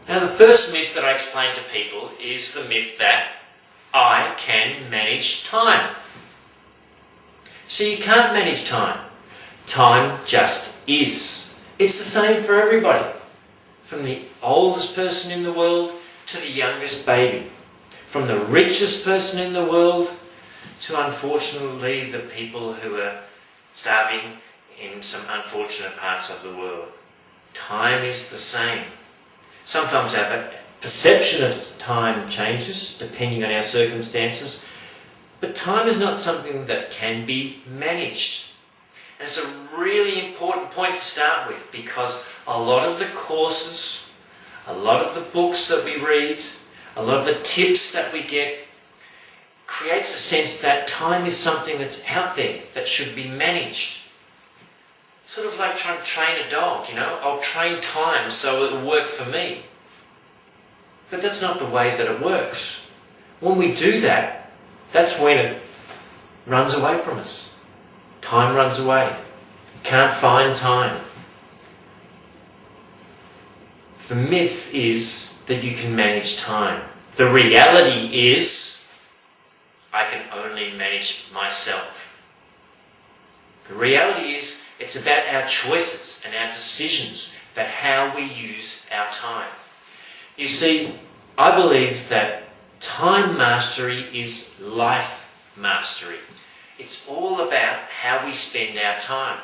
Now, the first myth that I explain to people is the myth that I can manage time. So you can't manage time. Time just is. It's the same for everybody, from the oldest person in the world to the youngest baby, from the richest person in the world to, unfortunately, the people who are starving in some unfortunate parts of the world. Time is the same. Sometimes our perception of time changes depending on our circumstances, but time is not something that can be managed. And it's a really important point to start with, because a lot of the courses, a lot of the books that we read, a lot of the tips that we get creates a sense that time is something that's out there that should be managed. Sort of like trying to train a dog, I'll train time so it'll work for me. But that's not the way that it works. When we do that, that's when it runs away from us. Time runs away. You can't find time. The myth is that you can manage time. The reality is, I can only manage myself. The reality is, it's about our choices and our decisions about how we use our time. You see, I believe that time mastery is life mastery. It's all about how we spend our time.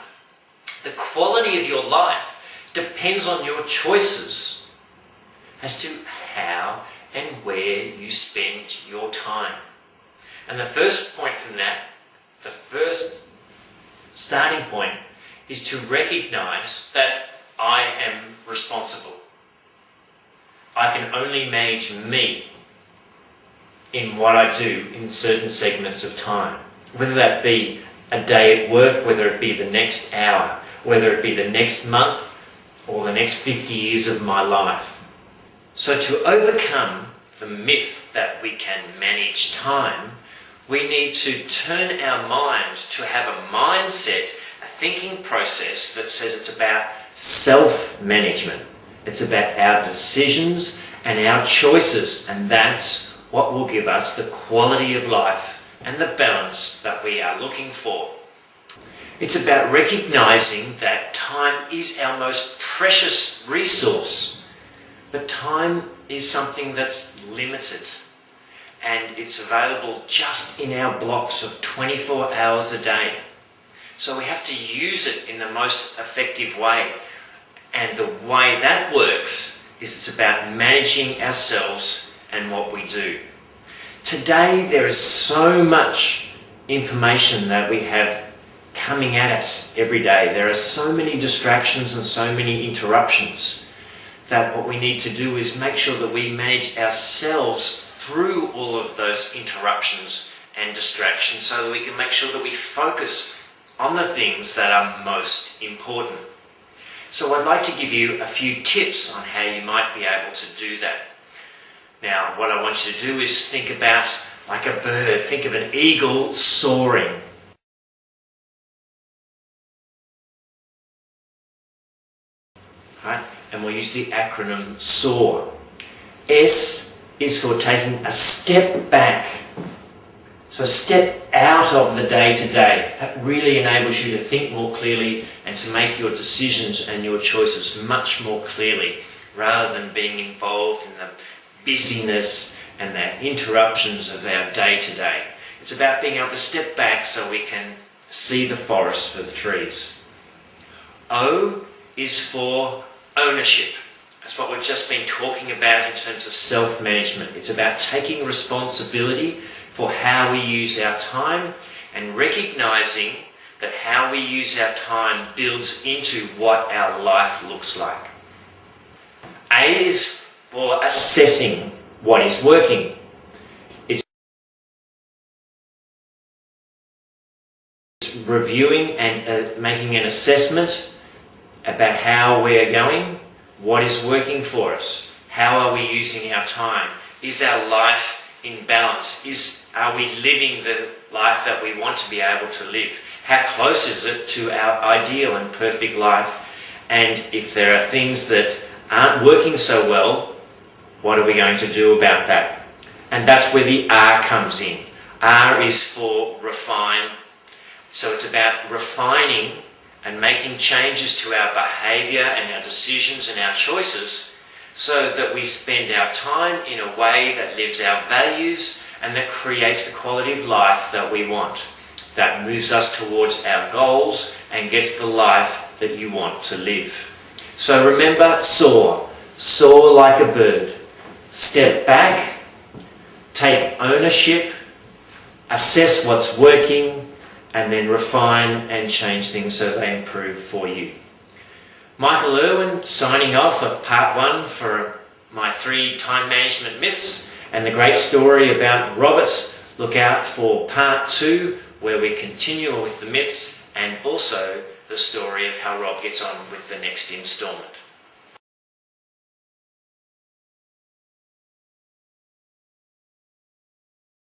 The quality of your life depends on your choices as to how and where you spend your time. And the first point from that, the first starting point, is to recognize that I am responsible. I can only manage me in what I do in certain segments of time. Whether that be a day at work, whether it be the next hour, whether it be the next month, or the next 50 years of my life. So to overcome the myth that we can manage time, we need to turn our mind to have a mindset, a thinking process that says it's about self-management. It's about our decisions and our choices, and that's what will give us the quality of life and the balance that we are looking for. It's about recognizing that time is our most precious resource, but time is something that's limited, and it's available just in our blocks of 24 hours a day. So we have to use it in the most effective way. And the way that works is it's about managing ourselves and what we do. Today there is so much information that we have coming at us every day. There are so many distractions and so many interruptions that what we need to do is make sure that we manage ourselves through all of those interruptions and distractions so that we can make sure that we focus on the things that are most important. So I'd like to give you a few tips on how you might be able to do that. Now, what I want you to do is think about like a bird. Think of an eagle soaring. Right? And we'll use the acronym SOAR. S is for taking a step back. So step out of the day-to-day. That really enables you to think more clearly and to make your decisions and your choices much more clearly, rather than being involved in the busyness and the interruptions of our day-to-day. It's about being able to step back so we can see the forest for the trees. O is for ownership. That's what we've just been talking about in terms of self-management. It's about taking responsibility for how we use our time and recognizing that how we use our time builds into what our life looks like. A is for assessing what is working. It's reviewing and making an assessment about how we're going, what is working for us, how are we using our time, is our life in balance, are we living the life that we want to be able to live, how close is it to our ideal and perfect life, and if there are things that aren't working so well, What are we going to do about that? And that's where the R comes in. R is for refine. So it's about refining and making changes to our behaviour and our decisions and our choices so that we spend our time in a way that lives our values and that creates the quality of life that we want, that moves us towards our goals and gets the life that you want to live. So remember, soar. Soar like a bird. Step back, take ownership, assess what's working, and then refine and change things so they improve for you. Michael Irwin signing off of part 1 for my 3 time management myths and the great story about Robert. Look out for part 2 where we continue with the myths and also the story of how Rob gets on with the next instalment.